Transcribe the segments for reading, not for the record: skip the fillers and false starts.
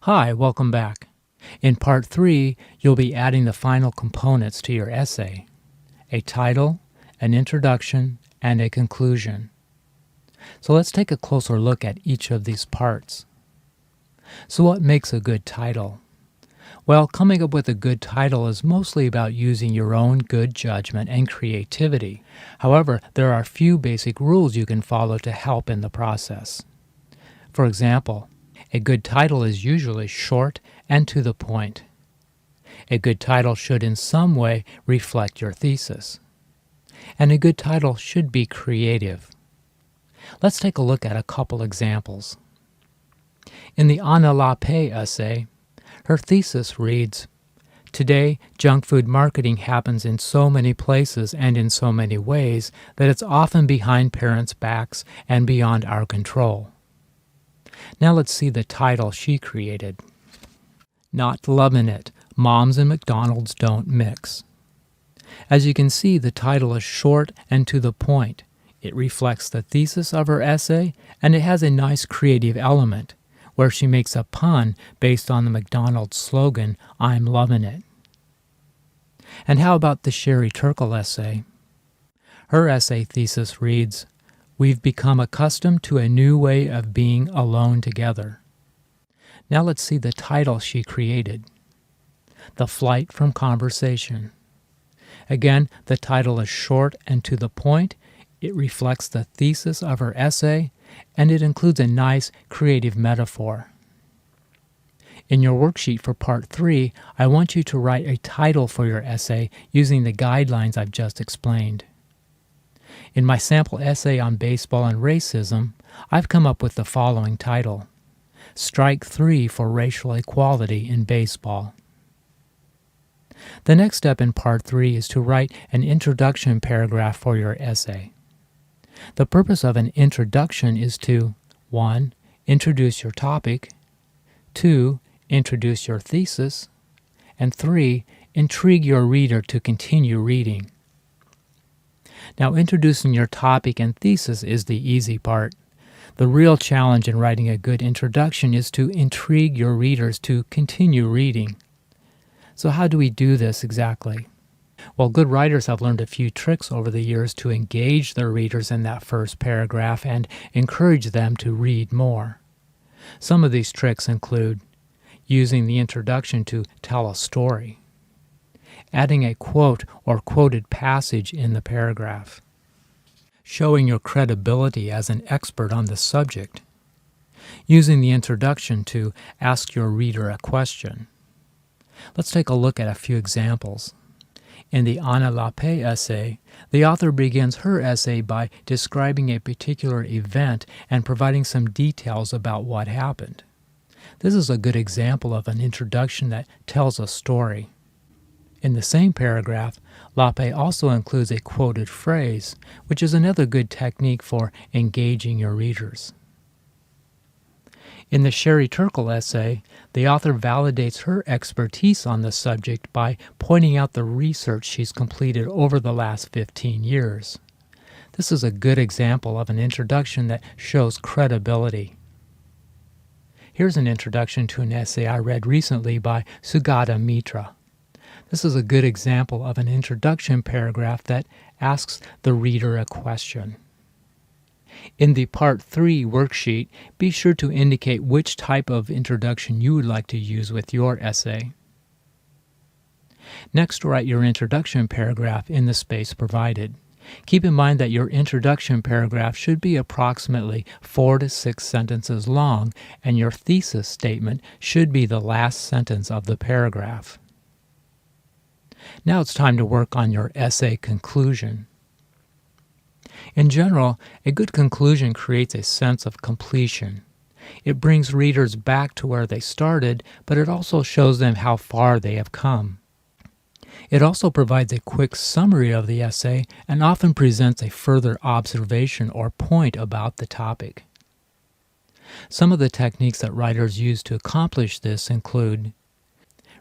Hi, welcome back. In Part 3, you'll be adding the final components to your essay: a title, an introduction, and a conclusion. So let's take a closer look at each of these parts. So what makes a good title? Well, coming up with a good title is mostly about using your own good judgment and creativity. However, there are a few basic rules you can follow to help in the process. For example, a good title is usually short and to the point. A good title should in some way reflect your thesis. And a good title should be creative. Let's take a look at a couple examples. In the Anna Lappe essay, her thesis reads, "Today, junk food marketing happens in so many places and in so many ways that it's often behind parents' backs and beyond our control." Now let's see the title she created. Not Lovin' It, Moms and McDonald's Don't Mix. As you can see, the title is short and to the point. It reflects the thesis of her essay, and it has a nice creative element, where she makes a pun based on the McDonald's slogan, "I'm lovin' it." And how about the Sherry Turkle essay? Her essay thesis reads, "We've become accustomed to a new way of being alone together." Now let's see the title she created. The Flight from Conversation. Again, the title is short and to the point. It reflects the thesis of her essay, and it includes a nice creative metaphor. In your worksheet for Part 3, I want you to write a title for your essay using the guidelines I've just explained. In my sample essay on baseball and racism, I've come up with the following title: Strike 3 for Racial Equality in Baseball. The next step in Part 3 is to write an introduction paragraph for your essay. The purpose of an introduction is to 1. Introduce your topic, 2. Introduce your thesis, and 3. Intrigue your reader to continue reading. Now, introducing your topic and thesis is the easy part. The real challenge in writing a good introduction is to intrigue your readers to continue reading. So how do we do this exactly? Well, good writers have learned a few tricks over the years to engage their readers in that first paragraph and encourage them to read more. Some of these tricks include using the introduction to tell a story, adding a quote or quoted passage in the paragraph, showing your credibility as an expert on the subject, using the introduction to ask your reader a question. Let's take a look at a few examples. In the Anna Lappe essay, the author begins her essay by describing a particular event and providing some details about what happened. This is a good example of an introduction that tells a story. In the same paragraph, Lappe also includes a quoted phrase, which is another good technique for engaging your readers. In the Sherry Turkle essay, the author validates her expertise on the subject by pointing out the research she's completed over the last 15 years. This is a good example of an introduction that shows credibility. Here's an introduction to an essay I read recently by Sugata Mitra. This is a good example of an introduction paragraph that asks the reader a question. In the Part 3 worksheet, be sure to indicate which type of introduction you would like to use with your essay. Next, write your introduction paragraph in the space provided. Keep in mind that your introduction paragraph should be approximately 4 to 6 sentences long, and your thesis statement should be the last sentence of the paragraph. Now it's time to work on your essay conclusion. In general, a good conclusion creates a sense of completion. It brings readers back to where they started, but it also shows them how far they have come. It also provides a quick summary of the essay and often presents a further observation or point about the topic. Some of the techniques that writers use to accomplish this include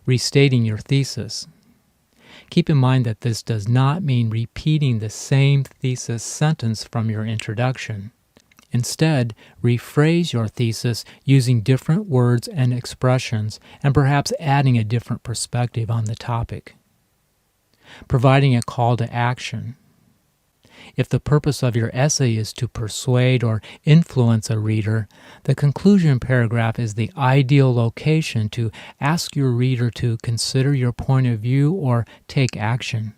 restating your thesis. Keep in mind that this does not mean repeating the same thesis sentence from your introduction. Instead, rephrase your thesis using different words and expressions and perhaps adding a different perspective on the topic. Providing a call to action. If the purpose of your essay is to persuade or influence a reader, the conclusion paragraph is the ideal location to ask your reader to consider your point of view or take action.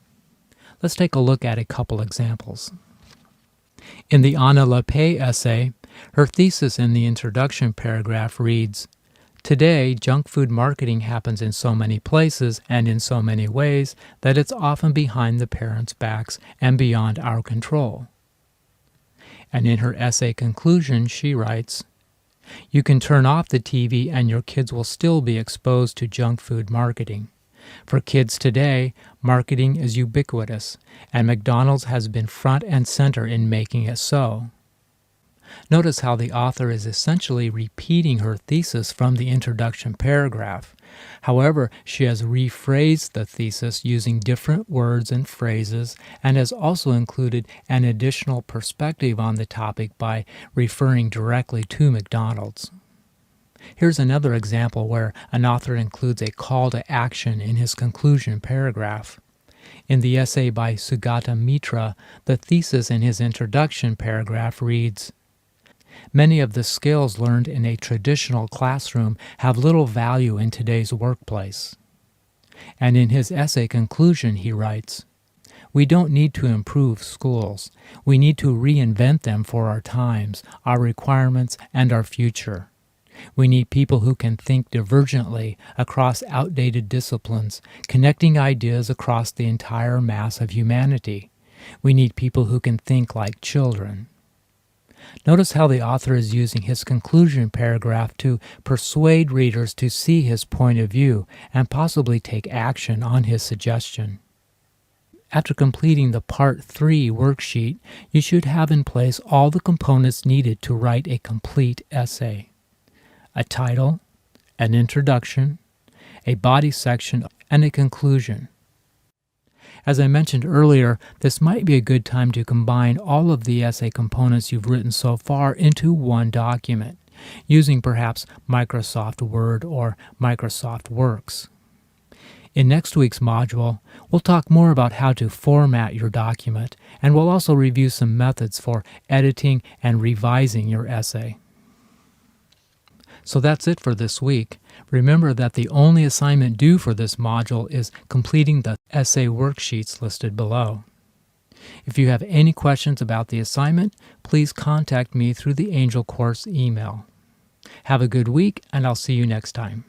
Let's take a look at a couple examples. In the Anna Lepay essay, her thesis in the introduction paragraph reads, "Today, junk food marketing happens in so many places and in so many ways that it's often behind the parents' backs and beyond our control." And in her essay conclusion, she writes, "You can turn off the TV and your kids will still be exposed to junk food marketing. For kids today, marketing is ubiquitous, and McDonald's has been front and center in making it so." Notice how the author is essentially repeating her thesis from the introduction paragraph. However, she has rephrased the thesis using different words and phrases and has also included an additional perspective on the topic by referring directly to McDonald's. Here's another example where an author includes a call to action in his conclusion paragraph. In the essay by Sugata Mitra, the thesis in his introduction paragraph reads, "Many of the skills learned in a traditional classroom have little value in today's workplace." And in his essay conclusion, he writes, "We don't need to improve schools. We need to reinvent them for our times, our requirements, and our future. We need people who can think divergently across outdated disciplines, connecting ideas across the entire mass of humanity. We need people who can think like children." Notice how the author is using his conclusion paragraph to persuade readers to see his point of view and possibly take action on his suggestion. After completing the Part 3 worksheet, you should have in place all the components needed to write a complete essay: a title, an introduction, a body section, and a conclusion. As I mentioned earlier, this might be a good time to combine all of the essay components you've written so far into one document, using perhaps Microsoft Word or Microsoft Works. In next week's module, we'll talk more about how to format your document, and we'll also review some methods for editing and revising your essay. So that's it for this week. Remember that the only assignment due for this module is completing the essay worksheets listed below. If you have any questions about the assignment, please contact me through the Angel Course email. Have a good week, and I'll see you next time.